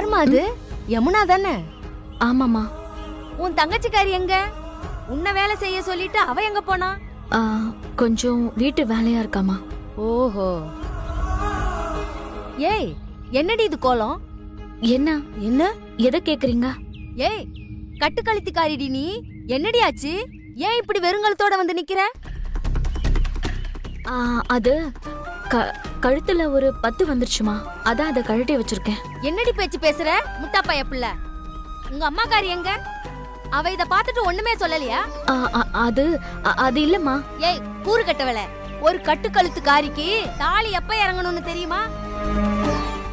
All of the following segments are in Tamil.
யாருமா அது? யமுனா தானே? ஆமாமா. உன் தங்கச்சிக்காரி எங்க? உன்னை வேலை செய்ய சொல்லிட்டு அவ எங்க போனா? கொஞ்சம் வீட்டு வேலையா இருக்காமா. ஓஹோ. ஏய், என்னடி இது கோலம்? என்ன என்ன எதை கேக்குறீங்க? ஏய், கட்டுக்கழுத்திக்காரிடி நீ. என்னடி ஆச்சு? ஏன் இப்படி வெறுங்கலத்தோட வந்து நிக்கிற? அது கழுத்துல ஒரு பத்து வந்துருச்சுமா, அதான் அதை கழட்டி வச்சிருக்கேன். என்னடி பேச்சு பேசுற முட்டா பைய பிள்ள? உங்க அம்மாக்காரி எங்க? அவ இத பாத்துட்டு ஒண்ணுமே சொல்லலையா? அது அது இல்லம்மா. ஏய், கூறு கட்டவள, ஒரு கட்டுக்கழுத்துக்காரிக்கு தாலி எப்ப இறங்கணும்னு தெரியுமா?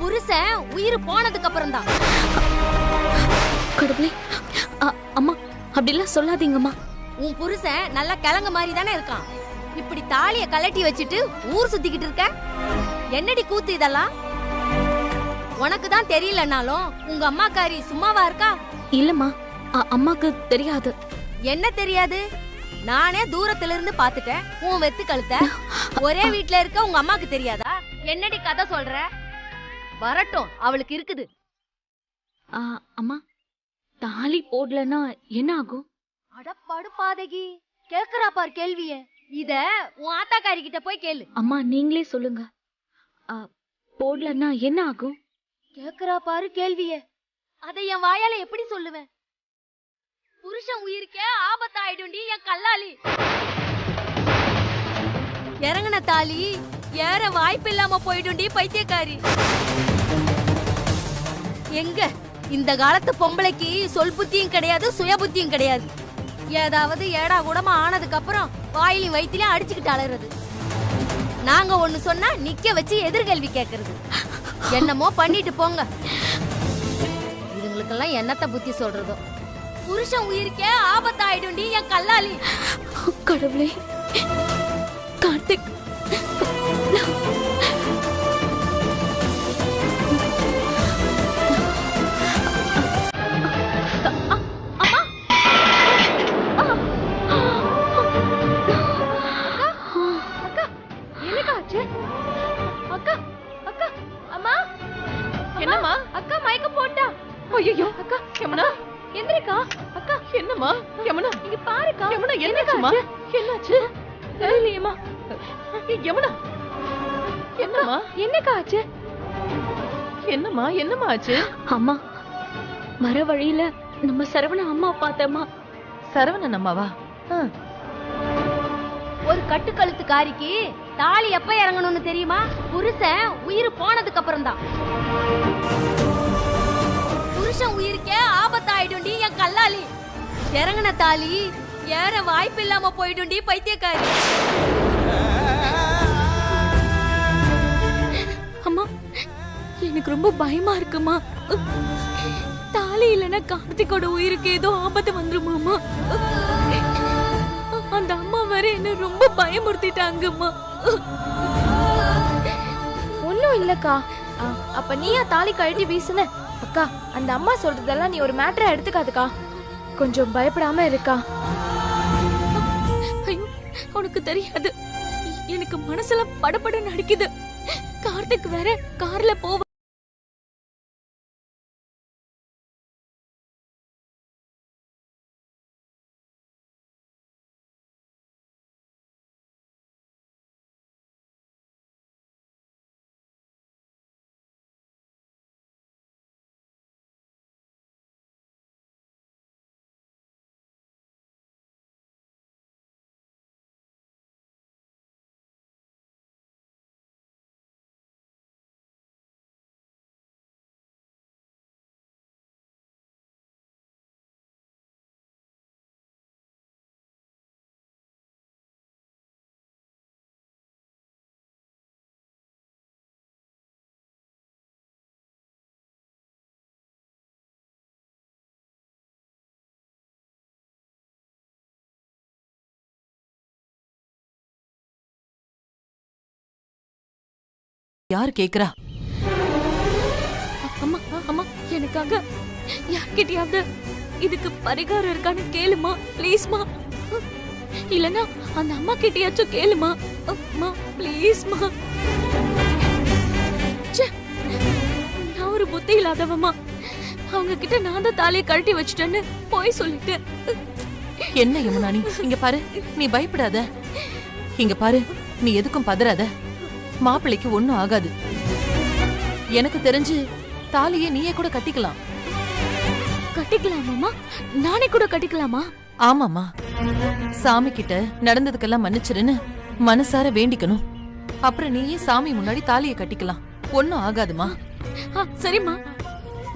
புருஷன் உயிர் போனதுக்கு அப்புறம் தான். கடவுளே, அம்மா அப்படிலாம் சொல்லாதீங்கம்மா. உன் புருஷன் நல்லா கிழங்கு மாதிரி தானே இருக்கான். இப்படி தாலிய கலட்டி வச்சுட்டு ஊர் சுத்திக்கிட்டு இருக்க. என்னடி கூத்து இதெல்லாம்? உனக்கு தான் தெரியலனாலும் உங்க அம்மாக்காரி சும்மாவா இருக்கா? இல்லம்மா, அம்மாக்கு தெரியாது. என்ன தெரியாது? நானே தூரத்துல இருந்து பாத்துட்டேன். உன் வெத்து கழுத்த ஒரே வீட்ல இருக்க உங்க அம்மாக்கு தெரியாதா? என்னடி கதை சொல்ற? வரட்டும், அவளுக்கு இருக்குது. அம்மா, தாலி போடலன்னா என்ன ஆகும்? அடப்பாடு பாதகி, கேக்குறா பார் கேள்விய. இத உன் ஆத்தாக்காரி கிட்ட போய் கேளு. அம்மா நீங்களே சொல்லுங்க, போடலன்னா என்ன ஆகும்? கேக்குறா பாரு கேள்விய. அதை என் வாயால எப்படி சொல்லுவேன்? புருஷன் உயிருக்கே ஆபத்தாயிடும்டி என் கல்லாலி. இறங்குன தாலி ஏற வாய்ப்பு இல்லாம போயிடும்டி பைத்தியக்காரி. எங்க இந்த காலத்து பொம்பளைக்கு சொல் புத்தியும் கிடையாது, சுய புத்தியும் கிடையாது. ஏதாவது ஏடா கூடமா ஆனதுக்கு அப்புறம் வாயிலையும் வயிற்றிலையும் அடிச்சுக்கிட்டு அலறது. நாங்க ஒண்ணு சொன்னா நிக்க வச்சு எதிர்கேள்வி கேக்குறது. என்னமோ பண்ணிட்டு போங்க. இதுங்களுக்கெல்லாம் என்னத்த புத்தி சொல்றதோ. புருஷன் உயிருக்கே ஆபத்தாயிடும்டி என் கல்லாலி. கடவுளே, கார்த்திக், என்னம்மா? அக்கா மயக்கம் போட்டா. ஐயோ அக்கா, யமுனா எந்திரிக்கா. அக்கா என்னம்மா? யமுனா இங்க பாருக்கா. யமுனா என்னாச்சுமா? என்னாச்சு? தெரியலையேம்மா. யமுனா என்னம்மா? என்னக்கா ஆச்சு? என்னம்மா என்னம்மா ஆச்சு? அம்மா, வர வழியில நம்ம சரவண அம்மா பார்த்தம்மா. சரவணன் அம்மாவா? ஒரு கட்டுக்கழுத்துக்காரிக்கு தாலி எப்ப இறங்கணும்னு தெரியுமா? புருஷன் உயிர் போனதுக்கு அப்புறம் தான். புருஷன் உயிருக்கே ஆபத்தாயிடும்டி என் கல்லாலி. இறங்குன தாலி ஏற வாய்ப்பு இல்லாம போயிடும்டி பைத்தியக்காரி. அம்மா, எனக்கு ரொம்ப பயமா இருக்குமா. தாலி இல்லைன்னா கார்த்திகோட உயிருக்கு ஏதோ ஆபத்து வந்துருமாமா. அந்த அம்மா வேற என்ன ரொம்ப பயமுறுத்திட்டாங்கம்மா. ஒண்ணும் இல்லக்கா. அப்ப நீயா தாலி கழட்டி வீசுன? அக்கா, அந்த அம்மா சொல்றதெல்லாம் நீ ஒரு மேட்டரா எடுத்துக்காதுக்கா. கொஞ்சம் பயப்படாம இருக்கா. உனக்கு தெரியாது, எனக்கு மனசுல படபடன்னு அடிக்குது. கார்த்திக் வேற கார்ல போவ. யார் கேக்குறா? அம்மா, அம்மா, எனக்காக யார்கிட்டயாவது இதுக்கு பரிகாரம் இருக்கான்னு கேளுமா, ப்ளீஸ்மா. இல்லனா அந்த அம்மா கிட்டயாச்சும் கேளுமா. அம்மா ப்ளீஸ்மா. நான் ஒரு புத்தி இல்லாதவமா. அவங்க கிட்ட நான் தான் தாலியை கழட்டி வச்சுட்டேன்னு போய் சொல்லிட்டேன். என்ன யமுனா நீ இங்க பாரு, நீ பயப்படாத. இங்க பாரு, நீ எதுக்கும் பதறாத. மாப்பிள்ளைக்கு ஒண்ணும் ஆகாது. எனக்கு தெரிஞ்சு தாலியை நீயே கூட கட்டிக்கலாம். கட்டிக்கலாமாமா? நானே கூட கட்டிக்கலாமா? ஆமாமா, சாமி கிட்ட நடந்ததுக்கெல்லாம் மன்னிச்சிருன்னு மனசார வேண்டிக்கணும். அப்புறம் நீயே சாமி முன்னாடி தாலியை கட்டிக்கலாம். ஒண்ணும் ஆகாதுமா. சரிம்மா,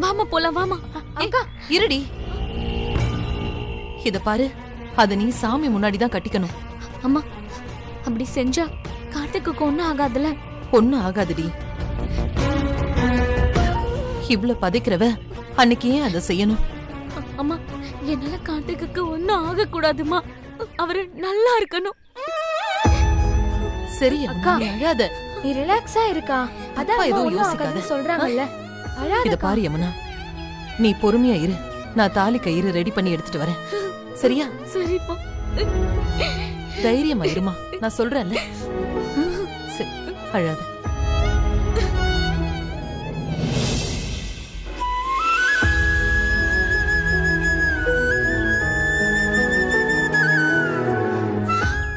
வாமா போலாம், வாமா. அக்கா இருடி, இத பாரு, அத நீ சாமி முன்னாடி தான் கட்டிக்கணும். அம்மா, அப்படி செஞ்சா கார்த்திக்கு ஒண்ணும் ஆகாதுல? ஒண்ணும் ஆகாதுடி. இவ்ளோ பதைக்கிறவ அன்னைக்கு ஏன் அதை செய்யணும்? அம்மா, என்னால கார்த்திக்கு ஒண்ணும் ஆக கூடாதுமா. அவரு நல்லா இருக்கணும். சரி அக்கா, அழாத. நீ ரிலாக்ஸா இருக்கா? அதான் அப்பா எதுவும் ஒண்ணும் யோசிக்காத. ஆகாதுன்னு சொல்றாங்கல்ல. இத அழாத. பாரு யமுனா, நீ பொறுமையா இரு. நான் தாலி கயிறு ரெடி பண்ணி எடுத்துட்டு வரேன். சரியா? சரிப்பா. தைரியமா இருமா, நான் சொல்றேன்ல. சரி, அழாத.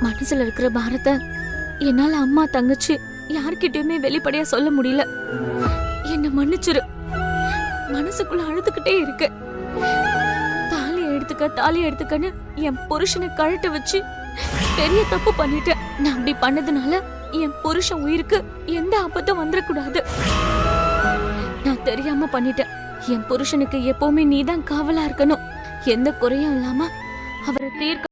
மனசுல இருக்கிற பாரத்தை என்னால அம்மா தங்கச்சி யார்கிட்டயுமே வெளிப்படையா சொல்ல முடியல. என்ன மன்னிச்சிரு. மனசுக்குள்ள அழுதுகிட்டே இருக்கு. தாலி எடுத்துக்கன்னு என் புருஷனை கழட்ட வச்சு பெரிய தப்பு பண்ணிட்டேன். நான் அப்படி பண்ணதுனால என் புருஷன் உயிருக்கு எந்த ஆபத்தும் வந்துடக்கூடாது. நான் தெரியாம பண்ணிட்டேன். என் புருஷனுக்கு எப்பவுமே நீதான் காவலா இருக்கணும். எந்த குறையும் இல்லாம அவரை தீர்க்க.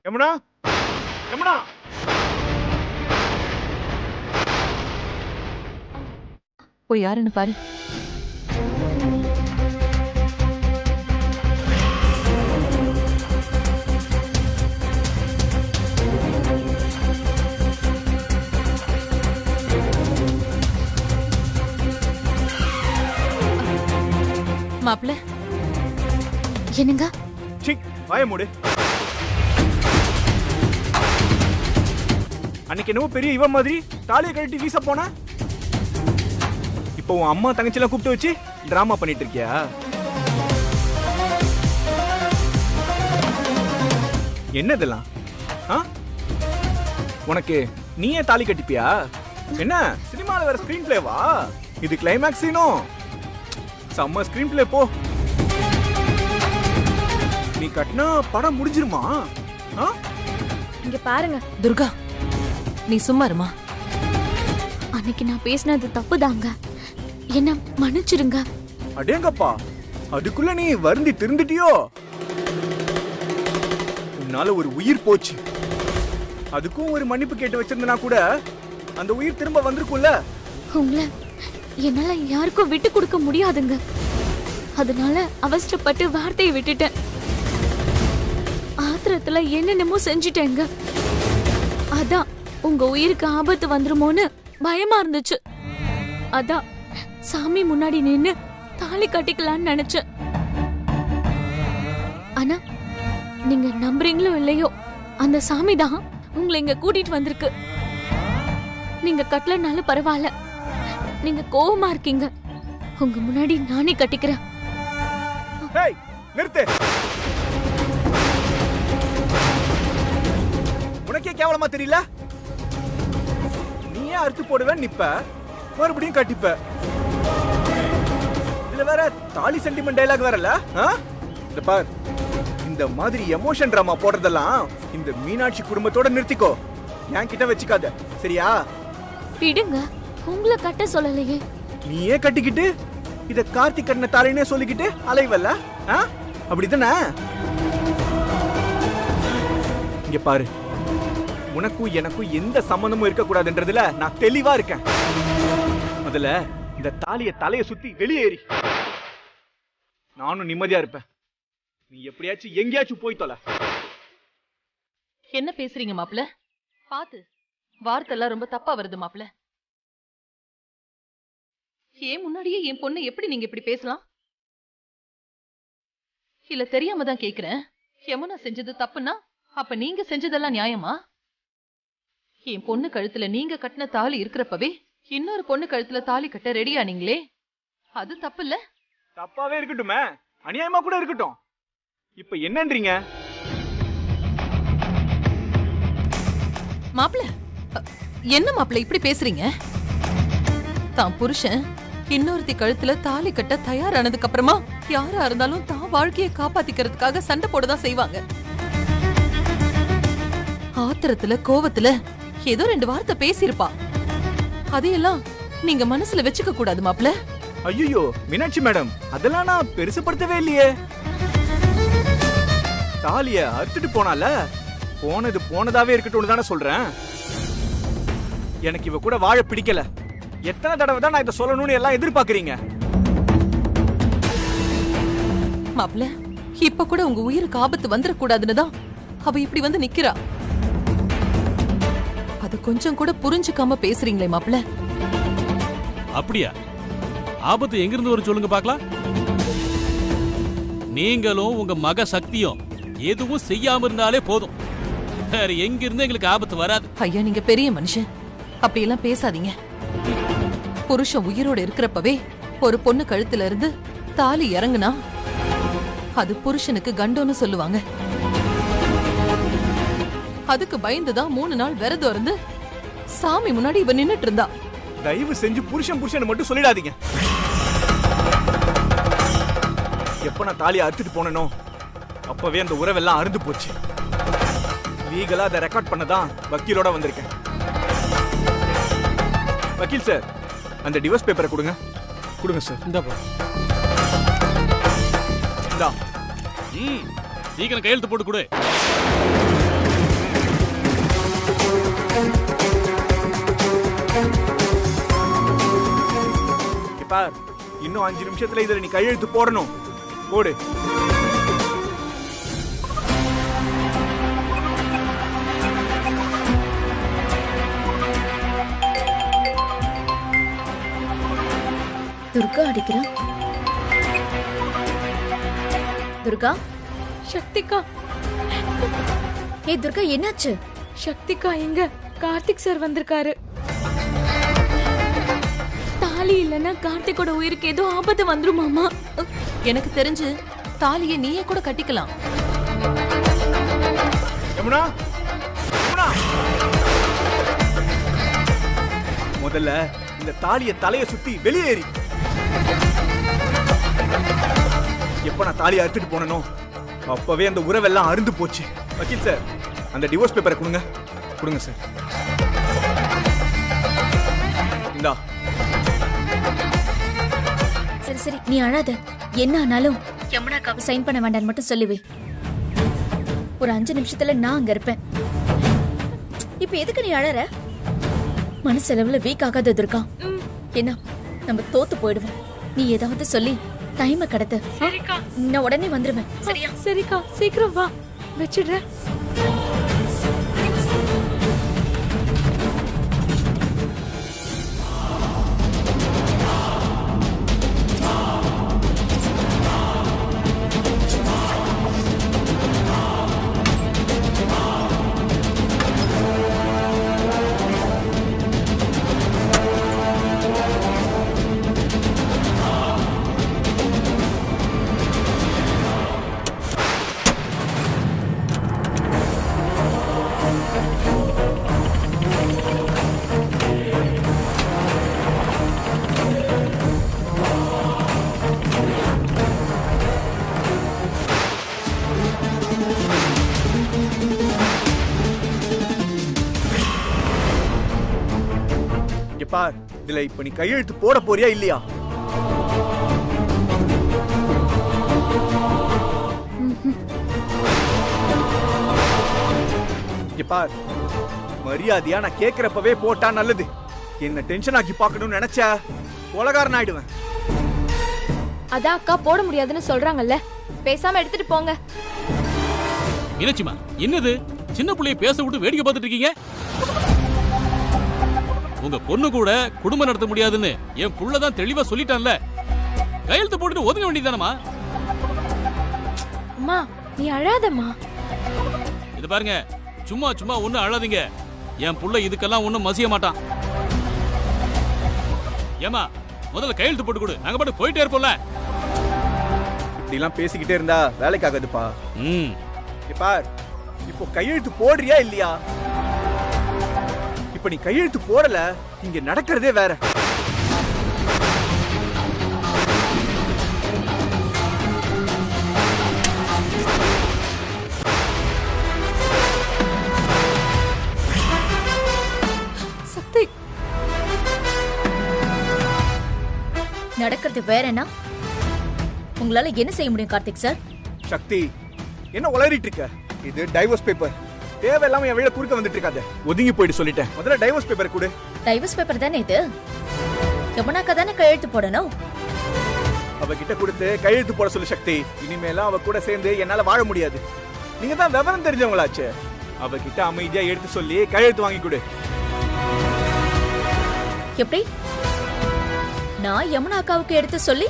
யமுனா, யமுனா, போய் யாருன்னு பாரு. மாப்பிள்ள, என்னங்க? சிக் வாய மூடு. அன்னைக்கு என்னவோ பெரிய இவன் மாதிரி தாலியை கழட்டி வீச போனா, இப்போ உன் அம்மா தங்கச்சிலாம் கூப்பிட்டு வச்சு டிராமா பண்ணிட்டு இருக்கியா? என்ன இதெல்லாம்? உனக்கு நீயே தாலி கட்டிப்பியா? என்ன சினிமால வேற ஸ்கிரீன் பிளேவா? இது கிளைமேக்ஸ் சீனும் செம்ம ஸ்கிரீன் பிளே. போ, நீ கட்டினா படம் முடிஞ்சிருமா? இங்க பாருங்க துர்கா, நீ சும்மா இருமா. அன்னைக்கு நான் பேசினது தப்புதாங்க. என்ன மன்னிச்சிருங்க. அடேங்கப்பா, அதுக்குள்ள நீ வருந்தி திருந்துட்டியோ? உன்னால ஒரு உயிர் போச்சு. அதுக்கும் ஒரு மன்னிப்பு கேட்டு வச்சிருந்தனா கூட அந்த உயிர் திரும்ப வந்திருக்கும்ல. உங்களை என்னால யாருக்கும் விட்டு கொடுக்க முடியாதுங்க. அதனால அவசரப்பட்டு வார்த்தையை விட்டுட்டேன். ஆத்திரத்துல என்னென்னமோ செஞ்சுட்டேங்க. அதான் உங்க உயிருக்கு ஆபத்து வந்துருமோன்னு பயமா இருந்துச்சு. அதான் சாமி முன்னாடி நின்னு தாலி கட்டிக்கலான்னு நினைச்சேன். ஆனா நீங்க நம்புறீங்களோ இல்லையோ, அந்த சாமி தான் உங்களை இங்க கூட்டிட்டு வந்திருக்கு. நீங்க கட்டலனாலும் பரவாயில்ல. நீங்க கோவமா இருக்கீங்க. உங்க முன்னாடி நானே கட்டிக்கிறேன். ஏய், நிறுத்து. உனக்கே கேவலமா தெரியல? நீயே அறுத்து போடுவேன் நிப்ப, மறுபடியும் கட்டிப்ப. இதுல வேற தாலி சென்டிமெண்ட் டயலாக் வேறல. இந்த பார், இந்த மாதிரி எமோஷன் டிராமா போடுறதெல்லாம் இந்த மீனாட்சி குடும்பத்தோட நிறுத்திக்கோ. என் கிட்ட வச்சுக்காத, சரியா? விடுங்க, உங்களை கட்ட சொல்லலையே. நீயே கட்டிக்கிட்டு இத கார்த்திக் கண்ண தாலினே சொல்லிக்கிட்டு அலைவல்ல, அப்படிதானே? இங்க பாரு, உனக்கும் எனக்கும் எந்த சம்பந்தமும் இருக்கக்கூடாதுன்றதுல நான் தெளிவா இருக்கேன். முதல்ல இந்த தாலிய தலைய சுத்தி வெளியேறி நானும் நிம்மதியா இருப்பேன். நீ எப்படியாச்சும் எங்கேயாச்சும் போய் தொலை. என்ன பேசுறீங்க மாப்பிள்ள? பாத்து, வார்த்தை எல்லாம் ரொம்ப தப்பா வருது மாப்பிள்ள. ஏன் முன்னாடியே என் பொண்ணு எப்படி நீங்க இப்படி பேசலாம்? இல்ல தெரியாம தான் கேக்குறேன். யமுனா செஞ்சது தப்புன்னா அப்ப நீங்க செஞ்சதெல்லாம் நியாயமா? என் பொண்ணு கழுத்துல நீங்க கட்டின தாலி இருக்கிறப்பவே இன்னொரு பொண்ணு கழுத்துல தாலி கட்ட ரெடியா நீங்களே, அது தப்பு இல்ல? தப்பாவே இருக்கட்டுமே, அநியாயமா கூட இருக்கட்டும். இப்ப என்னன்றீங்க? மாப்பிள்ள, என்ன மாப்பிள்ள இப்படி பேசுறீங்க? தான் புருஷன் இன்னொருத்தி கழுத்துல தாலி கட்ட தயாரானதுக்கு அப்புறமா யாரா இருந்தாலும் தான் வாழ்க்கையை காப்பாத்திக்கிறதுக்காக சண்டை போடதான் செய்வாங்க. ஆத்திரத்துல கோவத்துல ஏதோ 2 வார்த்தை பேசியிருப்பா. அதையெல்லாம் நீங்க மனசுல வச்சுக்க கூடாது மாப்பிள்ள. ஐயோ மீனாட்சி மேடம், அதெல்லாம் நான் பெருசுப்படுத்தவே இல்லையே. தாலிய அறுத்துட்டு போனால, போனது போனதாவே இருக்கட்டும் தானே சொல்றேன். எனக்கு இவ கூட வாழ பிடிக்கல. எத்தனை தடவை தான் நான் இதை சொல்லணும்னு எல்லாம் எதிர்பார்க்கறீங்க? மாப்பிள்ள, இப்ப கூட உங்க உயிருக்கு ஆபத்து வந்துடக்கூடாதுன்னு தான் அவ இப்படி வந்து நிக்கிறா. அது கொஞ்சம் கூட புரிஞ்சுக்காம பேசுறீங்களே மாப்பிள்ள. அப்படியா? ஆபத்து எங்கிருந்து வரும் சொல்லுங்க பாக்கலாம். நீங்களும் உங்க மக சக்தியும் எதுவும் செய்யாம இருந்தாலே போதும். வேற எங்கிருந்து எங்களுக்கு ஆபத்து வராது. ஐயா, நீங்க பெரிய மனுஷன், அப்படியெல்லாம் பேசாதீங்க. புருஷன் உயிரோட இருக்கிறப்பவே ஒரு பொண்ணு கழுத்துல இருந்து தாலி இறங்குனா அது புருஷனுக்கு கண்டோன்னு சொல்லுவாங்க. அதுக்கு பயந்துதான் 3 நாள் விரதம் இருந்து சாமி முன்னாடி இவ நின்னுட்டு இருந்தா. தயவு செஞ்சு புருஷன் புருஷன் மட்டும் சொல்லிடாதீங்க. எப்ப நான் தாலியை அறுத்துட்டு போனனோ அப்பவே அந்த உறவெல்லாம் அறுந்து போச்சு. லீகலா அதை ரெக்கார்ட் பண்ணதான் வக்கீலோட வந்திருக்கேன். வக்கீல் சார், அந்த டிவோர்ஸ் பேப்பரை கொடுங்க. கொடுங்க சார். இந்தாப்பா. இந்தா. சீக்கிரம் கையெழுத்து போட்டு கொடு. பார், இன்னும் 5 நிமிஷத்துல இதுல நீ கையெழுத்து போடணும். போடு. துர்கா அடிக்கிறா. துர்கா, சக்திகா, ஏய் துர்கா, என்னாச்சு? சக்திகா எங்க? கார்த்திக் சார் வந்திருக்காரு. தாலி இல்லைன்னா கார்த்திகோட உயிருக்கு ஏதோ ஆபத்து வந்துருமாமா. எனக்கு தெரிஞ்சு தாலியை நீயே கூட கட்டிக்கலாம். யமுனா, யமுனா, முதல்ல இந்த தாலியை தலைய சுத்தி வெளியேறி. எப்ப நான் தாலியை அறுத்துட்டு போனனோ அப்பவே அந்த உறவெல்லாம் அருந்து போச்சு. வக்கீல் சார், அந்த டிவோர்ஸ் பேப்பரை கொடுங்க. கொடுங்க சார். இந்தா. சரி சரி, நீ அழாத. என்ன ஆனாலும் யமுனாக்காவை சைன் பண்ண வேண்டாம்னு மட்டும் சொல்லுவே. ஒரு 5 நிமிஷத்துல நான் அங்க இருப்பேன். இப்ப எதுக்கு நீ அழற? மனசளவுல வீக் ஆகாத துர்கா. என்ன, நம்ம தோத்து போயிடுவோம். நீ ஏதாவது சொல்லி டைமை கடத்து. நான் உடனே வந்துருவேன். சரியா? சரிக்கா, சீக்கிரம் வா, வச்சிடுறேன். பார், இதுல இப்ப நீ கையெழுத்து போட போறியா இல்லையா? இங்க பார், மரியாதையா நான் கேக்குறப்பவே போட்டா நல்லது. என்ன டென்ஷன் ஆக்கி பார்க்கணும்னு நினைச்சா கொலகாரன் ஆயிடுவேன். அதான் அக்கா போட முடியாதுன்னு சொல்றாங்கல்ல, பேசாம எடுத்துட்டு போங்க. மீனாட்சிமா, என்னது சின்ன புள்ளைய பேச விட்டு வேடிக்கை பார்த்துட்டு இருக்கீங்க? உங்க பொண்ணு கூட குடும்பம் நடத்த முடியாதுன்னு என் புள்ளதான் தெளிவா சொல்லிட்டான்ல. கையெழுத்து போட்டுட்டு ஒதுங்க வேண்டியதானமா? அம்மா நீ அழாதம்மா. இது பாருங்க, சும்மா சும்மா ஒண்ணு அழாதீங்க. என் புள்ள இதுக்கெல்லாம் ஒண்ணும் மசிய மாட்டான். ஏமா, முதல்ல கையெழுத்து போட்டு கொடு, நாங்க பாட்டு போயிட்டே இருப்போம்ல. இப்படி எல்லாம் பேசிக்கிட்டே இருந்தா வேலைக்கு ஆகாதுப்பா. ம், இங்க பார், இப்போ கையெழுத்து போடுறியா இல்லையா? இப்ப நீ கையெழுத்து போடல, இங்க நடக்கிறதே வேற. சக்தி, நடக்கிறது வேற என்ன? உங்களால என்ன செய்ய முடியும் கார்த்திக் சார்? சக்தி, என்ன உளறிட்டு இருக்க? இது டைவர்ஸ் பேப்பர். தேவையில்லாம என் வீட குறுக்க வந்துட்டு இருக்காத. ஒதுங்கி போயிட்டு சொல்லிட்டேன். முதல்ல டைவர்ஸ் பேப்பர் கொடு. டைவர்ஸ் பேப்பர் தானே இது? யமுனாக்கா தானே கையெழுத்து போடணும். அவகிட்ட கொடுத்து கையெழுத்து போட சொல்லு சக்தி. இனிமேலாம் அவ கூட சேர்ந்து என்னால வாழ முடியாது. நீங்க தான் விவரம் தெரிஞ்சவங்களாச்சு. அவகிட்ட அமைதியா எடுத்து சொல்லி கையெழுத்து வாங்கி கொடு. எப்படி? நான் யமுனா அக்காவுக்கு எடுத்து சொல்லி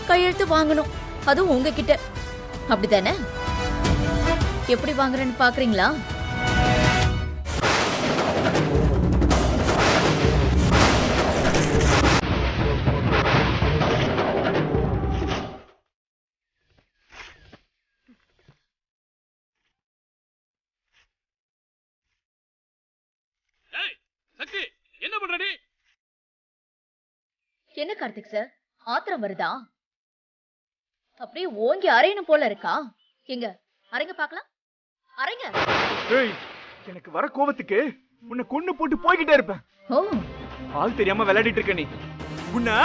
கையெழுத்து வாங்கணும், அதுவும் உங்ககிட்ட, அப்படிதானே? எப்படி வாங்குறேன்னு பாக்குறீங்களா? ஏய் சக்தி, என்ன பண்ற நீ? என்ன கார்த்திக் சார், ஆத்திரம் வருதா? அப்படியே ஓங்கி அரையணும் போல இருக்கா? எங்க அரைங்க பாக்கலாம், அரைங்க. ஏய், எனக்கு வர கோவத்துக்கு உன்னை கொன்னு போட்டு போய்கிட்டே இருப்பேன். ஓ, ஆள் தெரியாம விளையாடிட்டு இருக்க நீ. உன்ன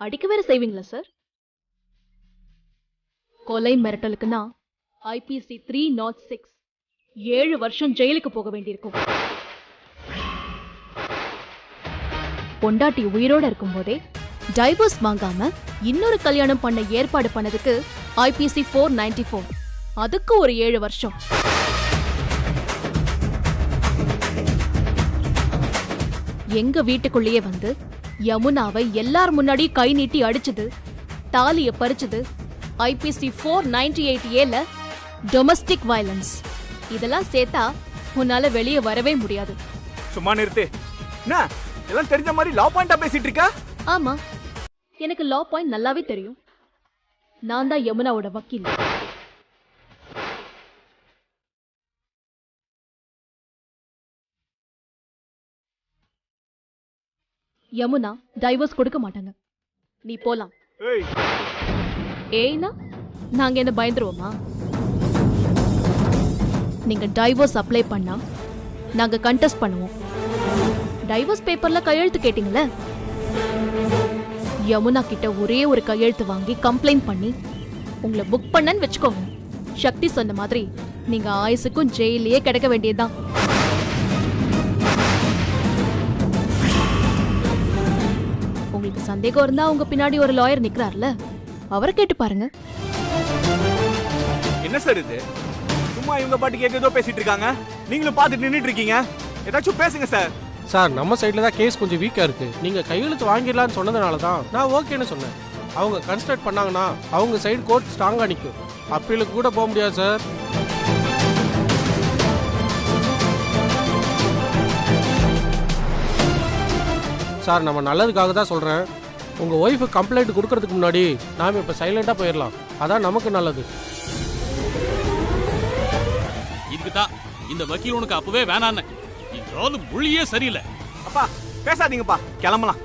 அடிக்க வேற செய்வீங்களா சார்? கொலை மிரட்டலுக்குன்னா ஐபிசி 306 7 வருஷம் ஜெயிலுக்கு போக வேண்டியிருக்கும். பொண்டாட்டி உயிரோட இருக்கும் போதே டைவர்ஸ் வாங்காம இன்னொரு கல்யாணம் பண்ண ஏற்பாடு பண்ணதுக்கு ஐபிசி 494, அதுக்கு ஒரு 7 வருஷம். எங்க வீட்டுக்குள்ளேயே வந்து யமுனாவை எல்லார் முன்னாடி கை நீட்டி அடிச்சது, தாலிய பறிச்சது ஐபிசி 498A டொமஸ்டிக் வயலன்ஸ். இதெல்லாம் சேர்த்தா உன்னால வெளியே வரவே முடியாது. சும்மா நிறுத்து. என்ன எல்லாம் தெரிஞ்ச மாதிரி லா பாயிண்டா பேசிட்டு இருக்க? ஆமா, எனக்கு லா பாயிண்ட் நல்லாவே தெரியும். நான் தான் யமுனாவோட வக்கீல். யமுனா டைவர்ஸ் கொடுக்க மாட்டாங்க. நீ போலாம். ஏய், ஏய்னா நாங்க என்ன பயந்துருவோமா? நீங்க டைவர்ஸ் அப்ளை பண்ணா நாங்க கண்டெஸ்ட் பண்ணுவோம். டைவர்ஸ் பேப்பர்ல கையெழுத்து கேட்டீங்களே, யமுனா கிட்ட ஒரே ஒரு கையெழுத்து வாங்கி கம்ப்ளைண்ட் பண்ணி உங்களை புக் பண்ணன்னு வச்சுக்கோங்க. சக்தி சொன்ன மாதிரி நீங்க ஆயுசுக்கும் ஜெயிலே கிடக்க வேண்டியதுதான். உங்களுக்கு சந்தேகம் இருந்தா உங்க பின்னாடி ஒரு லாயர் நிக்கிறார்ல, அவரை கேட்டு பாருங்க. என்ன சார் இது? சும்மா இவங்க பாட்டுக்கு ஏதோ பேசிட்டு இருக்காங்க, நீங்களும் பார்த்துட்டு நின்னுட்டு இருக்கீங்க. ஏதாச்சும் பேசுங்க சார். சார், நம்ம சைடில் தான் கேஸ் கொஞ்சம் வீக்காக இருக்குது. நீங்கள் கையெழுத்து வாங்கிடலான்னு சொன்னதுனால தான் நான் ஓகேன்னு சொன்னேன். அவங்க கன்ஸ்ட்ரக்ட் பண்ணாங்கன்னா அவங்க சைடு கோர்ட் ஸ்ட்ராங்காக நிற்கும். அப்பீலுக்கு கூட போக முடியாது சார். சார், நம்ம நல்லதுக்காக தான் சொல்கிறேன். உங்கள் ஒய்ஃபு கம்ப்ளைண்ட் கொடுக்கறதுக்கு முன்னாடி நாம் இப்போ சைலண்டாக போயிடலாம். அதான் நமக்கு நல்லது. இதுக்குதான் இந்த வக்கீல் உனக்கு அப்பவே வேணான்னு. இந்த மொழியே சரியில்லை. அப்பா பேசாதீங்கப்பா, கிளம்பலாம்.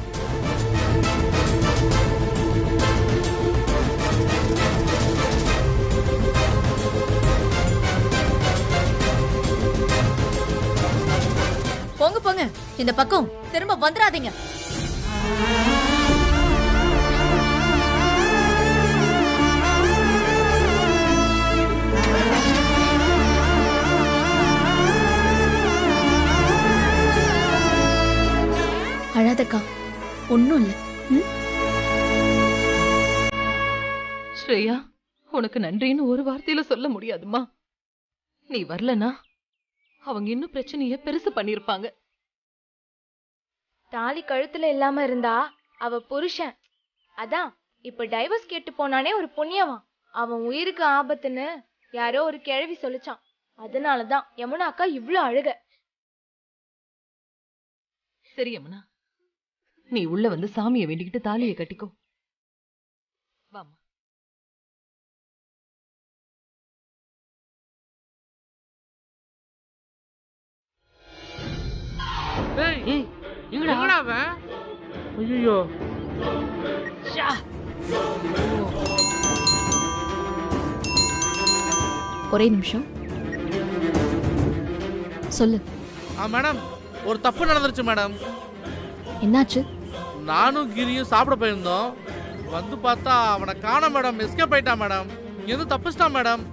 போங்க போங்க, இந்த பக்கம் திரும்ப வந்துடாதீங்க. அழாதக்கா, ஒன்னும் இல்ல. ஸ்ரேயா, உனக்கு நன்றின்னு ஒரு வார்த்தையில சொல்ல முடியாதுமா. நீ வரலனா அவங்க இன்னும் பிரச்சனைய பெருசு பண்ணிருப்பாங்க. தாலி கழுத்துல இல்லாம இருந்தா அவ புருஷன் அதான் இப்ப டைவர்ஸ் கேட்டு போனானே ஒரு புண்ணியவான். அவன் உயிருக்கு ஆபத்துன்னு யாரோ ஒரு கிழவி சொல்லிச்சான். அதனாலதான் யமுனா அக்கா இவ்ளோ அழுக. சரி யமுனா, நீ உள்ள வந்து சாமியை வேண்டிக்கிட்டு தாலியை கட்டிக்கோ. வாமா. ஒரே நிமிஷம் சொல்லு. மேடம், ஒரு தப்பு நடந்துருச்சு மேடம். என்னாச்சு? நானும் கிரியும் சாப்பிட போயிருந்தோம். வந்து பார்த்தா அவனை காணோம் மேடம். எஸ்கேப் ஆயிட்டான் மேடம். எதுவும் தப்பிச்சிட்டான் மேடம்.